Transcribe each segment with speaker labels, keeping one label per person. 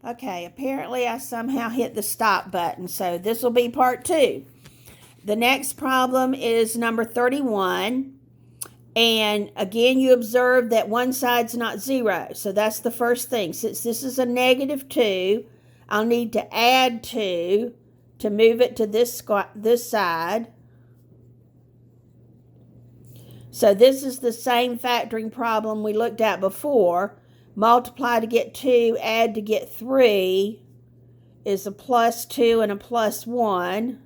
Speaker 1: Okay, apparently I somehow hit the stop button, so this will be part 2. The next problem is number 31. And again, you observe that one side's not 0. So that's the first thing. Since this is a negative 2, I'll need to add 2 to move it to this side. So this is the same factoring problem we looked at before. Multiply to get 2, add to get 3 is a plus 2 and a plus 1.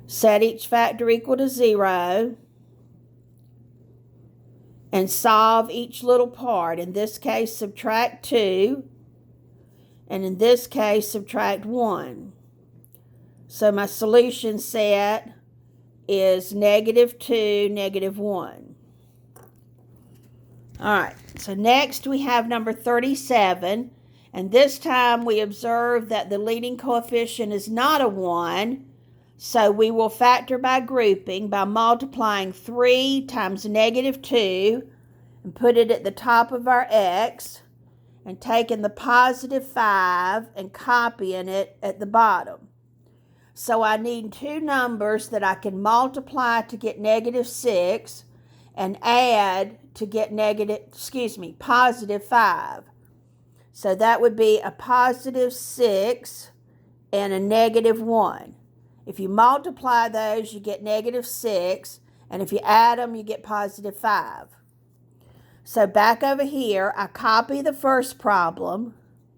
Speaker 1: Set each factor equal to 0. And solve each little part. In this case, subtract 2. And in this case, subtract 1. So my solution set is negative 2, negative 1. All right, so next we have number 37. And this time we observe that the leading coefficient is not a 1. So we will factor by grouping by multiplying 3 times negative 2 and put it at the top of our x and taking the positive 5 and copying it at the bottom. So I need 2 numbers that I can multiply to get negative 6 and add to get positive 5. So that would be a positive 6 and a negative 1. If you multiply those, you get negative 6, and if you add them, you get positive 5. So back over here, I copy the first problem.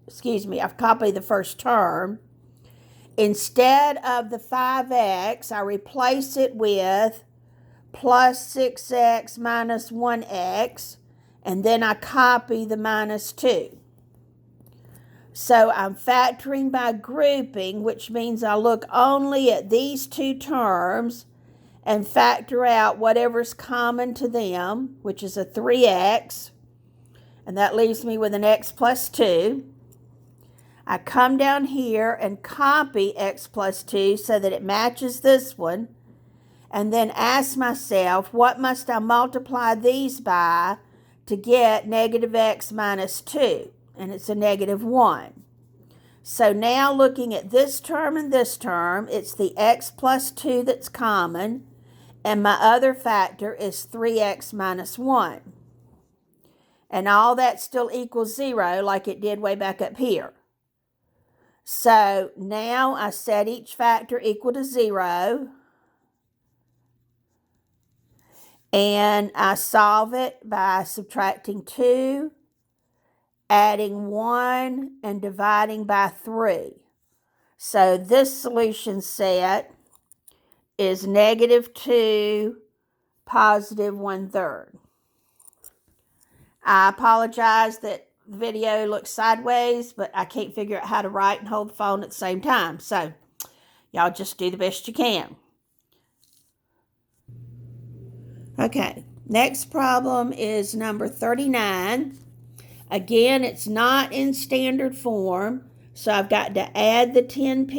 Speaker 1: I've copied the first term. Instead of the 5x, I replace it with plus 6x minus 1x, and then I copy the minus 2. So I'm factoring by grouping, which means I look only at these 2 terms and factor out whatever's common to them, which is a 3x, and that leaves me with an x plus 2. I come down here and copy x plus 2 so that it matches this one, and then ask myself, what must I multiply these by to get negative x minus 2? And it's a negative 1. So now looking at this term and this term, it's the x plus 2 that's common, and my other factor is 3x minus 1. And all that still equals 0 like it did way back up here. So now I set each factor equal to 0. And I solve it by subtracting 2, adding 1, and dividing by 3. So this solution set is negative 2, positive 1/3. I apologize that the video looks sideways, but I can't figure out how to write and hold the phone at the same time. So y'all just do the best you can. Okay, next problem is number 39. Again, it's not in standard form, so I've got to add the 10p